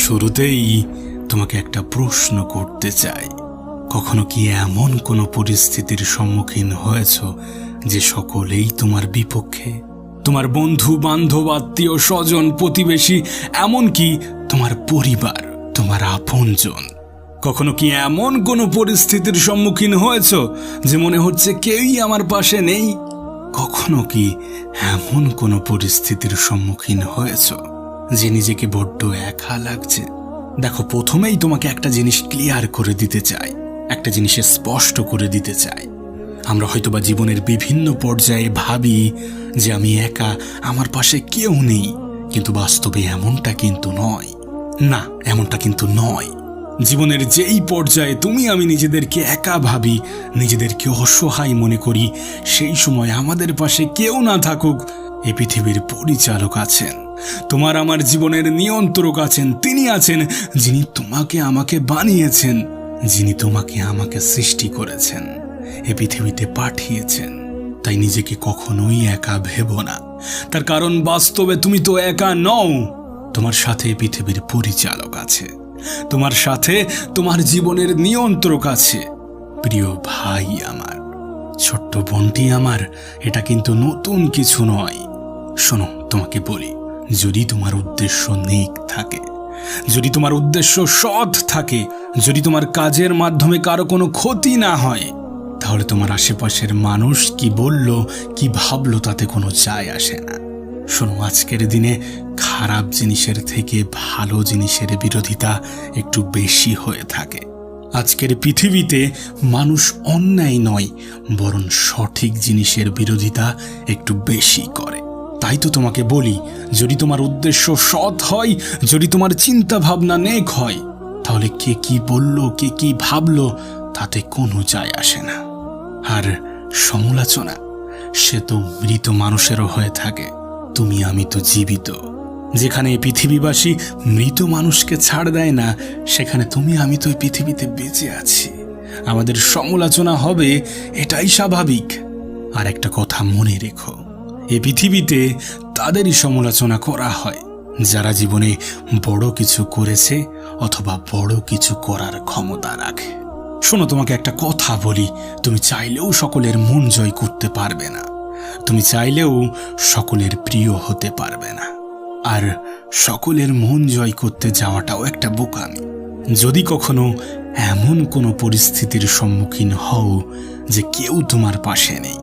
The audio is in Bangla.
শুরুতেই তোমাকে একটা প্রশ্ন করতে চাই, কখনো কি এমন কোনো পরিস্থিতির সম্মুখীন হয়েছ যে সকলেই তোমার বিপক্ষে? তোমার বন্ধু বান্ধব, আত্মীয় স্বজন, প্রতিবেশী, এমনকি তোমার পরিবার, তোমার আপনজন। কখনো কি এমন কোনো পরিস্থিতির সম্মুখীন হয়েছ যে মনে হচ্ছে কেউই আমার পাশে নেই? কখনো কি এমন কোনো পরিস্থিতির সম্মুখীন হয়েছ যে নিজেকে বড্ড একা লাগছে? দেখো, প্রথমেই তোমাকে একটা জিনিস ক্লিয়ার করে দিতে চাই, একটা জিনিসে স্পষ্ট করে দিতে চাই। আমরা হয়তোবা জীবনের বিভিন্ন পর্যায়ে ভাবি যে আমি একা, আমার পাশে কেউ নেই, কিন্তু বাস্তবে এমনটা কিন্তু নয়। না, এমনটা কিন্তু নয়। জীবনের যেই পর্যায়ে তুমি আমি নিজেদেরকে একা ভাবি, নিজেদেরকে অসহায় মনে করি, সেই সময় আমাদের পাশে কেউ না থাকুক, এই পৃথিবীর পরিচালক আছেন, তোমার আমার জীবনের নিয়ন্ত্রক আছেন। তিনি আছেন যিনি তোমাকে আমাকে বানিয়েছেন, যিনি তোমাকে আমাকে সৃষ্টি করেছেন, এ পৃথিবীতে পাঠিয়েছেন। তাই নিজেকে কখনোই একা ভেবো না, তার কারণ বাস্তবে তুমি তো একা নও। তোমার সাথে পৃথিবীর পরিচালক আছে, তোমার সাথে তোমার জীবনের নিয়ন্ত্রক আছে। প্রিয় ভাই আমার, ছোট্ট বোনটি আমার, এটা কিন্তু নতুন কিছু নয়। শোনো, তোমাকে বলি, যদি তোমার উদ্দেশ্য নেক থাকে, যদি তোমার উদ্দেশ্য সৎ থাকে, যদি তোমার কাজের মাধ্যমে কারো কোনো ক্ষতি না হয়, তাহলে তোমার আশেপাশের মানুষ কি বলল, কি ভাবলো, তাতে কোনো যায় আসে না। শোনো, আজকের দিনে খারাপ জিনিসের থেকে ভালো জিনিসের বিরোধিতা একটু বেশি হয়ে থাকে। আজকের পৃথিবীতে মানুষ অন্যায় নয়, বরং সঠিক জিনিসের বিরোধিতা একটু বেশি করে। তাই তো তোমাকে বলি, যদি তোমার উদ্দেশ্য সৎ হয়, যদি তোমার চিন্তা ভাবনা নেক হয়, তাহলে কে কি বলল, কে কি ভাবলো, তাতে কোনো যায় আসে না। আর সমালোচনা, সে তো মৃত মানুষেরও হয়ে থাকে। তুমি আমি তো জীবিত। যেখানে পৃথিবীবাসী মৃত মানুষকে ছাড় দেয় না, সেখানে তুমি আমি তো এই পৃথিবীতে বেঁচে আছি। আমাদের সমালোচনা হবে, এটাই স্বাভাবিক। আর একটা কথা মনে রেখো, এই পৃথিবীতে তাদেরই সমালোচনা করা হয় যারা জীবনে বড় কিছু করেছে অথবা বড় কিছু করার ক্ষমতা রাখে। শোনো, তোমাকে একটা কথা বলি, তুমি চাইলেও সকলের মন জয় করতে পারবে না, তুমি চাইলেও সকলের প্রিয় হতে পারবে না। আর সকলের মন জয় করতে যাওয়াটাও একটা বোকামি। যদি কখনো এমন কোনো পরিস্থিতির সম্মুখীন হও যে কেউ তোমার পাশে নেই,